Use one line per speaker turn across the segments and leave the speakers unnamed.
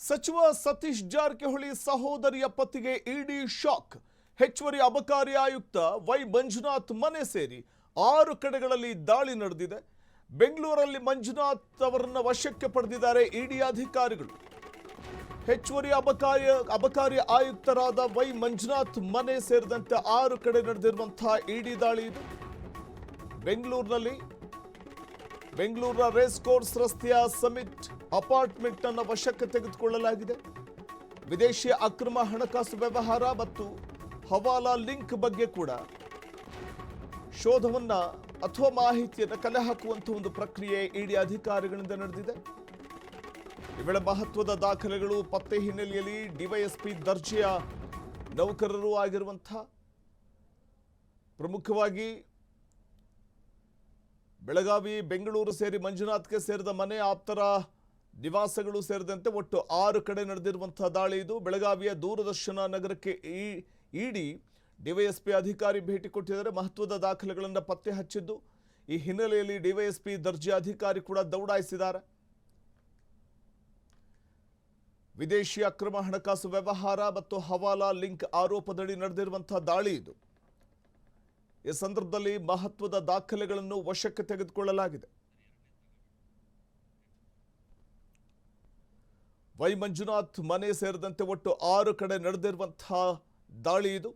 ಸಚಿವ ಸತೀಶ್ ಜಾರಕಿಹೊಳಿ ಸಹೋದರಿಯ ಪತಿಗೆ ಇಡಿ ಶಾಕ್. ಹೆಚ್ಚುವರಿ ಅಬಕಾರಿ ಆಯುಕ್ತ ವೈ ಮಂಜುನಾಥ್ ಮನೆ ಸೇರಿ 6 ಕಡೆಗಳಲ್ಲಿ ದಾಳಿ ನಡೆದಿದೆ. ಬೆಂಗಳೂರಲ್ಲಿ ಮಂಜುನಾಥ್ ಅವರನ್ನು ವಶಕ್ಕೆ ಪಡೆದಿದ್ದಾರೆ ಇಡಿ ಅಧಿಕಾರಿಗಳು. ಹೆಚ್ಚುವರಿ ಅಬಕಾರಿ ಆಯುಕ್ತರಾದ ವೈ ಮಂಜುನಾಥ್ ಮನೆ ಸೇರಿದಂತೆ 6 ಕಡೆ ನಡೆದಿರುವಂತಹ ಇಡಿ ದಾಳಿ ಇದು. ಬೆಂಗಳೂರಿನ ರೇಸ್ ಕೋರ್ಸ್ ರಸ್ತೆಯ ಸಮಿಟ್ ಅಪಾರ್ಟ್ಮೆಂಟ್ ಅನ್ನು ವಶಕ್ಕೆ ತೆಗೆದುಕೊಳ್ಳಲಾಗಿದೆ. ವಿದೇಶಿ ಅಕ್ರಮ ಹಣಕಾಸು ವ್ಯವಹಾರ ಮತ್ತು ಹವಾಲಾ ಲಿಂಕ್ ಬಗ್ಗೆ ಕೂಡ ಶೋಧವನ್ನ ಅಥವಾ ಮಾಹಿತಿಯನ್ನು ಕಲೆ ಹಾಕುವಂತಹ ಒಂದು ಪ್ರಕ್ರಿಯೆ ಇಡಿ ಅಧಿಕಾರಿಗಳಿಂದ ನಡೆದಿದೆ. ಈ ವೇಳೆ ಮಹತ್ವದ ದಾಖಲೆಗಳು ಪತ್ತೆ ಹಿನ್ನೆಲೆಯಲ್ಲಿ ಡಿವೈಎಸ್ಪಿ ದರ್ಜೆಯ ನೌಕರರು ಆಗಿರುವಂತಹ ಪ್ರಮುಖವಾಗಿ ಬೆಳಗಾವಿ, ಬೆಂಗಳೂರು ಸೇರಿ ಮಂಜುನಾಥ್ಗೆ ಸೇರಿದ ಮನೆ, ಆಪ್ತರ ನಿವಾಸಗಳು ಸೇರಿದಂತೆ ಒಟ್ಟು 6 ಕಡೆ ನಡೆದಿರುವಂತಹ ದಾಳಿ ಇದು. ಬೆಳಗಾವಿಯ ದೂರದರ್ಶನ ನಗರಕ್ಕೆ ಇಡಿ ಡಿವೈಎಸ್ಪಿ ಅಧಿಕಾರಿ ಭೇಟಿ ಕೊಟ್ಟಿದ್ದಾರೆ. ಮಹತ್ವದ ದಾಖಲೆಗಳನ್ನು ಪತ್ತೆ ಹಚ್ಚಿದ್ದು. ಈ ಹಿನ್ನೆಲೆಯಲ್ಲಿ ಡಿವೈಎಸ್ಪಿ ದರ್ಜೆ ಅಧಿಕಾರಿ ಕೂಡ ದೌಡಾಯಿಸಿದ್ದಾರೆ. ವಿದೇಶಿ ಅಕ್ರಮ ಹಣಕಾಸು ವ್ಯವಹಾರ ಮತ್ತು ಹವಾಲಾ ಲಿಂಕ್ ಆರೋಪದಡಿ ನಡೆದಿರುವಂತಹ ದಾಳಿ ಇದು. ಈ ಸಂದರ್ಭದಲ್ಲಿ ಮಹತ್ವದ ದಾಖಲೆಗಳನ್ನು ವಶಕ್ಕೆ ತೆಗೆದುಕೊಳ್ಳಲಾಗಿದೆ. ವೈ ಮಂಜುನಾಥ್ ಮನೆ ಸೇರಿದಂತೆ ಒಟ್ಟು 6 ಕಡೆ ನಡೆದಿರುವಂತಹ ದಾಳಿ ಇದು.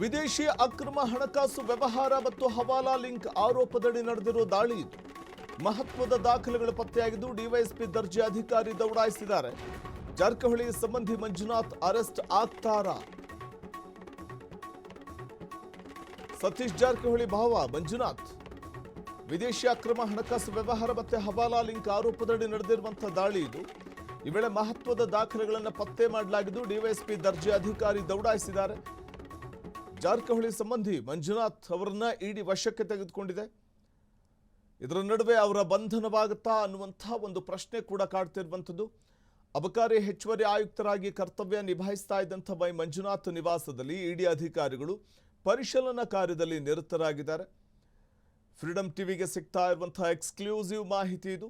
ವಿದೇಶಿ ಅಕ್ರಮ ಹಣಕಾಸು ವ್ಯವಹಾರ ಮತ್ತು ಹವಾಲಾ ಲಿಂಕ್ ಆರೋಪದಡಿ ನಡೆದಿರುವ ದಾಳಿ ಇದು. ಮಹತ್ವದ ದಾಖಲೆಗಳು ಪತ್ತೆಯಾಗಿದ್ದು ಡಿವೈಎಸ್ಪಿ ದರ್ಜೆ ಅಧಿಕಾರಿ ದೌಡಾಯಿಸಿದ್ದಾರೆ. ಜಾರಕಿಹೊಳಿ ಸಂಬಂಧಿ ಮಂಜುನಾಥ್ ಅರೆಸ್ಟ್ ಆಗ್ತಾರಾ? ಸತೀಶ್ ಜಾರಕಿಹೊಳಿ ಭಾವ ಮಂಜುನಾಥ್ ವಿದೇಶಿ ಅಕ್ರಮ ಹಣಕಾಸು ವ್ಯವಹಾರ ಮತ್ತು ಹವಾಲಾ ಲಿಂಕ್ ಆರೋಪದಡಿ ನಡೆದಿರುವಂತಹ ದಾಳಿ ಇದು. ಈ ವೇಳೆ ಮಹತ್ವದ ದಾಖಲೆಗಳನ್ನು ಪತ್ತೆ ಮಾಡಲಾಗಿದ್ದು ಡಿವೈಎಸ್ಪಿ ದರ್ಜೆ ಅಧಿಕಾರಿ ದೌಡಾಯಿಸಿದ್ದಾರೆ. ಜಾರಕಿಹೊಳಿ ಸಂಬಂಧಿ ಮಂಜುನಾಥ್ ಅವರನ್ನ ಇಡಿ ವಶಕ್ಕೆ ತೆಗೆದುಕೊಂಡಿದೆ. ಇದರ ನಡುವೆ ಅವರ ಬಂಧನವಾಗುತ್ತಾ ಅನ್ನುವಂತಹ ಒಂದು ಪ್ರಶ್ನೆ ಕೂಡ ಕಾಡ್ತಿರುವಂಥದ್ದು. ಅಬಕಾರಿ ಹೆಚ್ಚುವರಿ ಆಯುಕ್ತರಾಗಿ ಕರ್ತವ್ಯ ನಿಭಾಯಿಸ್ತಾ ಇದ್ದಂಥ ವೈ ಮಂಜುನಾಥ್ ನಿವಾಸದಲ್ಲಿ ಇಡಿ ಅಧಿಕಾರಿಗಳು ಪರಿಶೀಲನಾ ಕಾರ್ಯದಲ್ಲಿ ನಿರತರಾಗಿದ್ದಾರೆ. ಫ್ರೀಡಂ ಟಿವಿಗೆ ಸಿಗ್ತಾ ಇರುವಂತಹ ಎಕ್ಸ್ಕ್ಲೂಸಿವ್ ಮಾಹಿತಿ ಇದು.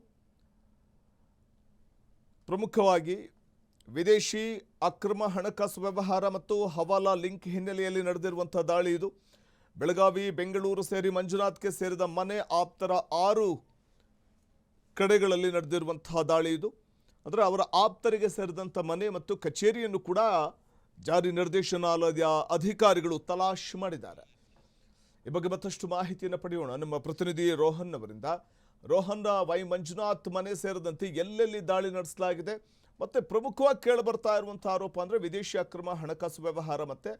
ಪ್ರಮುಖವಾಗಿ ವಿದೇಶಿ ಅಕ್ರಮ ಹಣಕಾಸು ವ್ಯವಹಾರ ಮತ್ತು ಹವಾಲಾ ಲಿಂಕ್ ಹಿನ್ನೆಲೆಯಲ್ಲಿ ನಡೆದಿರುವಂತಹ ದಾಳಿ ಇದು. ಬೆಳಗಾವಿ, ಬೆಂಗಳೂರು ಸೇರಿ ಮಂಜುನಾಥ್ಗೆ ಸೇರಿದ ಮನೆ, ಆಪ್ತರ 6 ಕಡೆಗಳಲ್ಲಿ ನಡೆದಿರುವಂತಹ ದಾಳಿ ಇದು. ಅಂದರೆ ಅವರ ಆಪ್ತರಿಗೆ ಸೇರಿದಂಥ ಮನೆ ಮತ್ತು ಕಚೇರಿಯನ್ನು ಕೂಡ ಜಾರಿ ನಿರ್ದೇಶನಾಲಯದ ಅಧಿಕಾರಿಗಳು ತಲಾಶ್ ಮಾಡಿದ್ದಾರೆ. ಈ ಬಗ್ಗೆ ಮತ್ತಷ್ಟು ಮಾಹಿತಿಯನ್ನು ಪಡೆಯೋಣ ನಮ್ಮ ಪ್ರತಿನಿಧಿ ರೋಹನ್ ಅವರಿಂದ. ರೋಹನ್, ವೈ ಮಂಜುನಾಥ್ ಮನೆ ಸೇರಿದಂತೆ ಎಲ್ಲೆಲ್ಲಿ ದಾಳಿ ನಡೆಸಲಾಗಿದೆ ಮತ್ತೆ ಪ್ರಮುಖವಾಗಿ ಕೇಳಿಬರ್ತಾ ಇರುವಂತಹ ಆರೋಪ ಅಂದರೆ ವಿದೇಶಿ ಅಕ್ರಮ ಹಣಕಾಸು ವ್ಯವಹಾರ ಮತ್ತೆ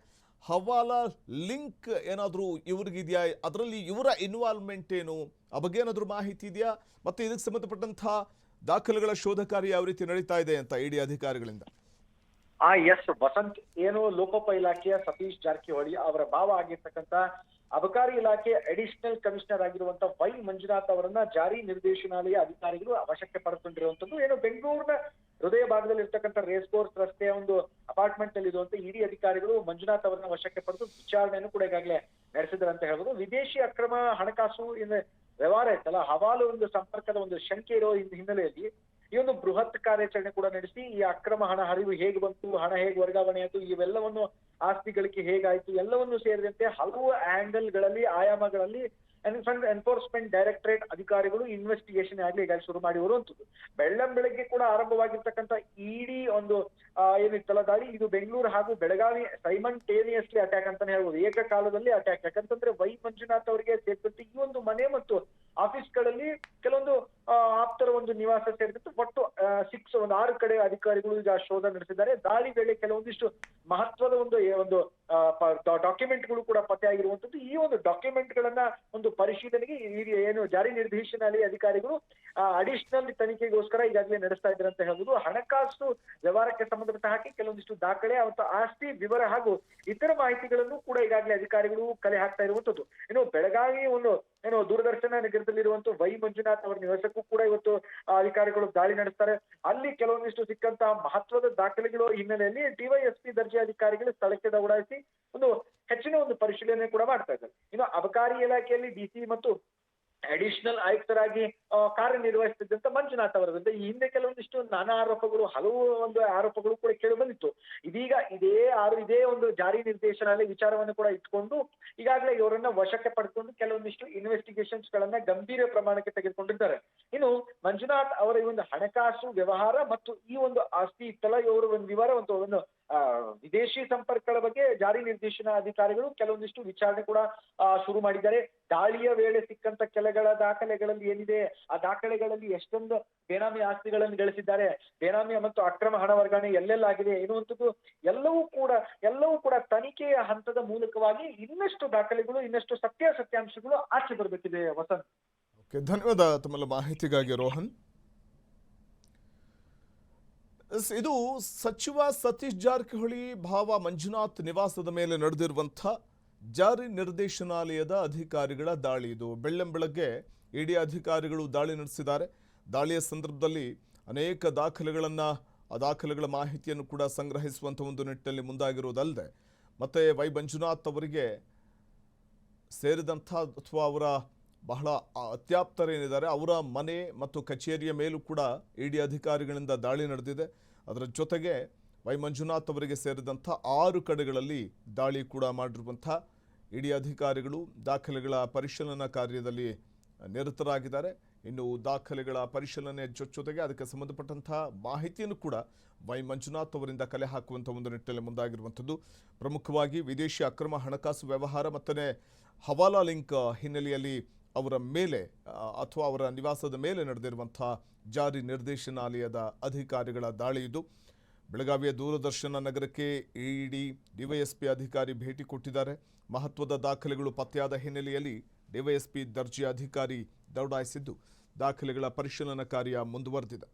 ಹವಾಲಾ ಲಿಂಕ್ ಏನಾದರೂ ಇವ್ರಿಗಿದೆಯಾ? ಅದರಲ್ಲಿ ಇವರ ಇನ್ವಾಲ್ವ್ಮೆಂಟ್ ಏನು? ಆ ಬಗ್ಗೆ ಏನಾದರೂ ಮಾಹಿತಿ ಇದೆಯಾ? ಮತ್ತೆ ಇದಕ್ಕೆ ಸಂಬಂಧಪಟ್ಟಂತಹ ದಾಖಲೆಗಳ ಶೋಧ ಕಾರ್ಯ ಯಾವ ರೀತಿ ನಡೀತಾ ಇದೆ ಅಂತ ಇಡಿ ಅಧಿಕಾರಿಗಳಿಂದ?
ಎಸ್ ವಸಂತ್, ಏನು ಲೋಕೋಪಯೋಗಿ ಇಲಾಖೆಯ ಸತೀಶ್ ಜಾರಕಿಹೊಳಿ ಅವರ ಭಾವ ಆಗಿರ್ತಕ್ಕಂಥ ಅಬಕಾರಿ ಇಲಾಖೆ ಅಡಿಷನಲ್ ಕಮಿಷನರ್ ಆಗಿರುವಂತ ವೈ ಮಂಜುನಾಥ್ ಅವರನ್ನ ಜಾರಿ ನಿರ್ದೇಶನಾಲಯ ಅಧಿಕಾರಿಗಳು ವಶಕ್ಕೆ ಪಡೆದುಕೊಂಡಿರುವಂತದ್ದು. ಏನು ಬೆಂಗಳೂರಿನ ಹೃದಯ ಭಾಗದಲ್ಲಿ ಇರ್ತಕ್ಕಂಥ ರೇಸ್ ಕೋರ್ಸ್ ರಸ್ತೆಯ ಒಂದು ಅಪಾರ್ಟ್ಮೆಂಟ್ ನಲ್ಲಿ ಇರುವಂತ ಇಡಿ ಅಧಿಕಾರಿಗಳು ಮಂಜುನಾಥ್ ಅವರನ್ನ ವಶಕ್ಕೆ ಪಡೆದು ವಿಚಾರಣೆಯನ್ನು ಕೂಡ ಈಗಾಗಲೇ ನಡೆಸಿದ್ದಾರೆ ಅಂತ ಹೇಳ್ಬೋದು. ವಿದೇಶಿ ಅಕ್ರಮ ಹಣಕಾಸು ವ್ಯವಹಾರ ಇತ್ತಲ್ಲ, ಹವಾಲು ಒಂದು ಸಂಪರ್ಕದ ಒಂದು ಶಂಕೆ ಇರೋ ಹಿನ್ನೆಲೆಯಲ್ಲಿ ಈ ಒಂದು ಬೃಹತ್ ಕಾರ್ಯಾಚರಣೆ ಕೂಡ ನಡೆಸಿ ಈ ಅಕ್ರಮ ಹಣ ಹರಿವು ಹೇಗೆ ಬಂತು, ಹಣ ಹೇಗೆ ವರ್ಗಾವಣೆ ಆಯಿತು, ಇವೆಲ್ಲವನ್ನು ಆಸ್ತಿ ಗಳಿಕೆ ಹೇಗಾಯ್ತು ಎಲ್ಲವನ್ನು ಸೇರಿದಂತೆ ಹಲವು ಆಂಗಲ್ಗಳಲ್ಲಿ, ಆಯಾಮಗಳಲ್ಲಿ ಎನ್ಫೋರ್ಸ್ಮೆಂಟ್ ಡೈರೆಕ್ಟರೇಟ್ ಅಧಿಕಾರಿಗಳು ಇನ್ವೆಸ್ಟಿಗೇಷನ್ ಆಗಲಿ ಈಗ ಶುರು ಮಾಡಿರುವಂತದ್ದು. ಬೆಳಗ್ಗೆ ಕೂಡ ಆರಂಭವಾಗಿರ್ತಕ್ಕಂಥ ಇಡಿ ಒಂದು ಏನಿತ್ತಲ್ಲ ದಾಳಿ, ಇದು ಬೆಂಗಳೂರು ಹಾಗೂ ಬೆಳಗಾವಿ ಸೈಮಲ್ಟೇನಿಯಸ್ಲಿ ಅಟ್ಯಾಕ್ ಅಂತಾನೆ ಹೇಳ್ಬೋದು, ಏಕಕಾಲದಲ್ಲಿ ಅಟ್ಯಾಕ್. ಯಾಕಂತಂದ್ರೆ ವೈ ಮಂಜುನಾಥ್ ಅವರಿಗೆ ಸೇರಿದಂತೆ ಈ ಒಂದು ಮನೆ ಮತ್ತು ಆಫೀಸ್ಗಳಲ್ಲಿ ಕೆಲವೊಂದು ಆಪ್ತರ ಒಂದು ನಿವಾಸ ಸೇರಿದಂತೆ ಒಟ್ಟು 6 ಕಡೆ ಅಧಿಕಾರಿಗಳು ಈಗ ಶೋಧ ನಡೆಸಿದ್ದಾರೆ. ದಾಳಿ ವೇಳೆ ಕೆಲವೊಂದಿಷ್ಟು ಮಹತ್ವದ ಒಂದು ಡಾಕ್ಯುಮೆಂಟ್ಗಳು ಕೂಡ ಪತ್ತೆ ಆಗಿರುವಂತದ್ದು. ಈ ಒಂದು ಡಾಕ್ಯುಮೆಂಟ್ ಗಳನ್ನ ಒಂದು ಪರಿಶೀಲನೆಗೆ ಏನು ಜಾರಿ ನಿರ್ದೇಶನಾಲಯ ಅಧಿಕಾರಿಗಳು ಅಡಿಷನಲ್ ತನಿಖೆಗೋಸ್ಕರ ಈಗಾಗಲೇ ನಡೆಸ್ತಾ ಇದ್ದಾರೆ ಅಂತ ಹೇಳ್ಬೋದು. ಹಣಕಾಸು ವ್ಯವಹಾರಕ್ಕೆ ಸಂಬಂಧಪಟ್ಟ ಹಾಕಿ ಕೆಲವೊಂದಿಷ್ಟು ದಾಖಲೆ ಮತ್ತು ಆಸ್ತಿ ವಿವರ ಹಾಗೂ ಇತರ ಮಾಹಿತಿಗಳನ್ನು ಕೂಡ ಈಗಾಗಲೇ ಅಧಿಕಾರಿಗಳು ಕಲೆ ಹಾಕ್ತಾ ಇರುವಂತದ್ದು. ಇನ್ನು ಬೆಳಗಾವಿ ಒಂದು ಏನು ದೂರದರ್ಶನ ನಗರದಲ್ಲಿರುವಂತ ವೈ ಮಂಜುನಾಥ್ ಅವರ ನಿವಾಸಕ್ಕೂ ಕೂಡ ಇವತ್ತು ಅಧಿಕಾರಿಗಳು ದಾಳಿ ನಡೆಸ್ತಾರೆ. ಅಲ್ಲಿ ಕೆಲವೊಂದಿಷ್ಟು ಸಿಕ್ಕಂತಹ ಮಹತ್ವದ ದಾಖಲೆಗಳು ಹಿನ್ನೆಲೆಯಲ್ಲಿ ಡಿವೈಎಸ್ಪಿ ದರ್ಜೆ ಅಧಿಕಾರಿಗಳು ಸ್ಥಳಕ್ಕೆ ದೌಡಾಯಿಸಿ ಒಂದು ಹೆಚ್ಚಿನ ಒಂದು ಪರಿಶೀಲನೆ ಕೂಡ ಮಾಡ್ತಾ ಇದ್ದಾರೆ. ಇನ್ನು ಅಬಕಾರಿ ಇಲಾಖೆಯಲ್ಲಿ ಡಿಸಿ ಮತ್ತು ಅಡಿಷನಲ್ ಆಯುಕ್ತರಾಗಿ ಕಾರ್ಯನಿರ್ವಹಿಸುತ್ತಿದ್ದಂತ ಮಂಜುನಾಥ್ ಅವರ ವಿರುದ್ಧ ಈ ಹಿಂದೆ ಕೆಲವೊಂದಿಷ್ಟು ನಾನಾ ಆರೋಪಗಳು, ಹಲವು ಒಂದು ಆರೋಪಗಳು ಕೂಡ ಕೇಳಿ ಬಂದಿತ್ತು. ಇದೀಗ ಇದೇ ಒಂದು ಜಾರಿ ನಿರ್ದೇಶನಾಲಯ ವಿಚಾರವನ್ನು ಕೂಡ ಇಟ್ಕೊಂಡು ಈಗಾಗಲೇ ಇವರನ್ನ ವಶಕ್ಕೆ ಪಡೆದುಕೊಂಡು ಕೆಲವೊಂದಿಷ್ಟು ಇನ್ವೆಸ್ಟಿಗೇಷನ್ಸ್ ಗಳನ್ನ ಗಂಭೀರ ಪ್ರಮಾಣಕ್ಕೆ ತೆಗೆದುಕೊಂಡಿದ್ದಾರೆ. ಇನ್ನು ಮಂಜುನಾಥ್ ಅವರ ಈ ಒಂದು ಹಣಕಾಸು ವ್ಯವಹಾರ ಮತ್ತು ಈ ಒಂದು ಆಸ್ತಿ ಇತ್ತಲ್ಲ, ಇವರ ಒಂದು ವಿವರ ಒಂದು ವಿದೇಶಿ ಸಂಪರ್ಕಗಳ ಬಗ್ಗೆ ಜಾರಿ ನಿರ್ದೇಶನ ಅಧಿಕಾರಿಗಳು ಕೆಲವೊಂದಿಷ್ಟು ವಿಚಾರಣೆ ಕೂಡ ಶುರು ಮಾಡಿದ್ದಾರೆ. ದಾಳಿಯ ವೇಳೆ ಸಿಕ್ಕಂತ ಕೆಲಗಳ ದಾಖಲೆಗಳಲ್ಲಿ ಏನಿದೆ, ಆ ದಾಖಲೆಗಳಲ್ಲಿ ಎಷ್ಟೊಂದು ಬೇನಾಮಿ ಆಸ್ತಿಗಳನ್ನು ಗಳಿಸಿದ್ದಾರೆ, ಬೇನಾಮಿ ಮತ್ತು ಅಕ್ರಮ ಹಣ ವರ್ಗಾವಣೆ ಎಲ್ಲೆಲ್ಲಾಗಿದೆ ಎನ್ನುವಂಥದ್ದು ಎಲ್ಲವೂ ಕೂಡ ತನಿಖೆಯ ಹಂತದ ಮೂಲಕವಾಗಿ ಇನ್ನಷ್ಟು ದಾಖಲೆಗಳು, ಇನ್ನಷ್ಟು ಸತ್ಯಾಂಶಗಳು ಆಚೆ ಬರಬೇಕಿದೆ ವಸಂತ್.
ಓಕೆ, ಧನ್ಯವಾದ ತಮ್ಮೆಲ್ಲ ಮಾಹಿತಿಗಾಗಿ ರೋಹನ್. ಇದು ಸಚಿವ ಸತೀಶ್ ಜಾರಕಿಹೊಳಿ ಭಾವ ಮಂಜುನಾಥ್ ನಿವಾಸದ ಮೇಲೆ ನಡೆದಿರುವಂಥ ಜಾರಿ ನಿರ್ದೇಶನಾಲಯದ ಅಧಿಕಾರಿಗಳ ದಾಳಿ. ಇದು ಬೆಳ್ಳಂಬೆಳಗ್ಗೆ ಇಡಿ ಅಧಿಕಾರಿಗಳು ದಾಳಿ ನಡೆಸಿದ್ದಾರೆ. ದಾಳಿಯ ಸಂದರ್ಭದಲ್ಲಿ ಅನೇಕ ಆ ದಾಖಲೆಗಳ ಮಾಹಿತಿಯನ್ನು ಕೂಡ ಸಂಗ್ರಹಿಸುವಂಥ ಒಂದು ನಿಟ್ಟಿನಲ್ಲಿ ಮುಂದಾಗಿರುವುದಲ್ಲದೆ ಮತ್ತೆ ವೈ ಮಂಜುನಾಥ್ ಅವರಿಗೆ ಸೇರಿದಂಥ ಅಥವಾ ಅವರ ಬಹಳ ಅತ್ಯಾಪ್ತರೇನಿದ್ದಾರೆ ಅವರ ಮನೆ ಮತ್ತು ಕಚೇರಿಯ ಮೇಲೂ ಕೂಡ ಇಡಿ ಅಧಿಕಾರಿಗಳಿಂದ ದಾಳಿ ನಡೆದಿದೆ. ಅದರ ಜೊತೆಗೆ ವೈ ಮಂಜುನಾಥ್ ಅವರಿಗೆ ಸೇರಿದಂಥ 6 ಕಡೆಗಳಲ್ಲಿ ದಾಳಿ ಕೂಡ ಮಾಡಿರುವಂಥ ಇಡಿ ಅಧಿಕಾರಿಗಳು ದಾಖಲೆಗಳ ಪರಿಶೀಲನಾ ಕಾರ್ಯದಲ್ಲಿ ನಿರತರಾಗಿದ್ದಾರೆ. ಇನ್ನು ದಾಖಲೆಗಳ ಪರಿಶೀಲನೆ ಜೊತೆಗೆ ಅದಕ್ಕೆ ಸಂಬಂಧಪಟ್ಟಂಥ ಮಾಹಿತಿಯನ್ನು ಕೂಡ ವೈ ಮಂಜುನಾಥ್ ಅವರಿಂದ ಕಲೆ ಹಾಕುವಂಥ ಒಂದು ನಿಟ್ಟಿನಲ್ಲಿ ಮುಂದಾಗಿರುವಂಥದ್ದು. ಪ್ರಮುಖವಾಗಿ ವಿದೇಶಿ ಅಕ್ರಮ ಹಣಕಾಸು ವ್ಯವಹಾರ ಮತ್ತು ಹವಾಲಾ ಲಿಂಕ್ ಹಿನ್ನೆಲೆಯಲ್ಲಿ ಅವರ ಮೇಲೆ ಅಥವಾ ಅವರ ನಿವಾಸದ ಮೇಲೆ ನಡೆದಿರುವಂಥ ಜಾರಿ ನಿರ್ದೇಶನಾಲಯದ ಅಧಿಕಾರಿಗಳ ದಾಳಿ ಇದು. ಬೆಳಗಾವಿಯ ದೂರದರ್ಶನ ನಗರಕ್ಕೆ ಇಡಿ ಡಿವೈಎಸ್ಪಿ ಅಧಿಕಾರಿ ಭೇಟಿ ಕೊಟ್ಟಿದ್ದಾರೆ. ಮಹತ್ವದ ದಾಖಲೆಗಳು ಪತ್ತೆಯಾದ ಹಿನ್ನೆಲೆಯಲ್ಲಿ ಡಿವೈಎಸ್ಪಿ ದರ್ಜೆ ಅಧಿಕಾರಿ ದೌಡಾಯಿಸಿದ್ದು ದಾಖಲೆಗಳ ಪರಿಶೀಲನಾ ಕಾರ್ಯ ಮುಂದುವರೆದಿದೆ.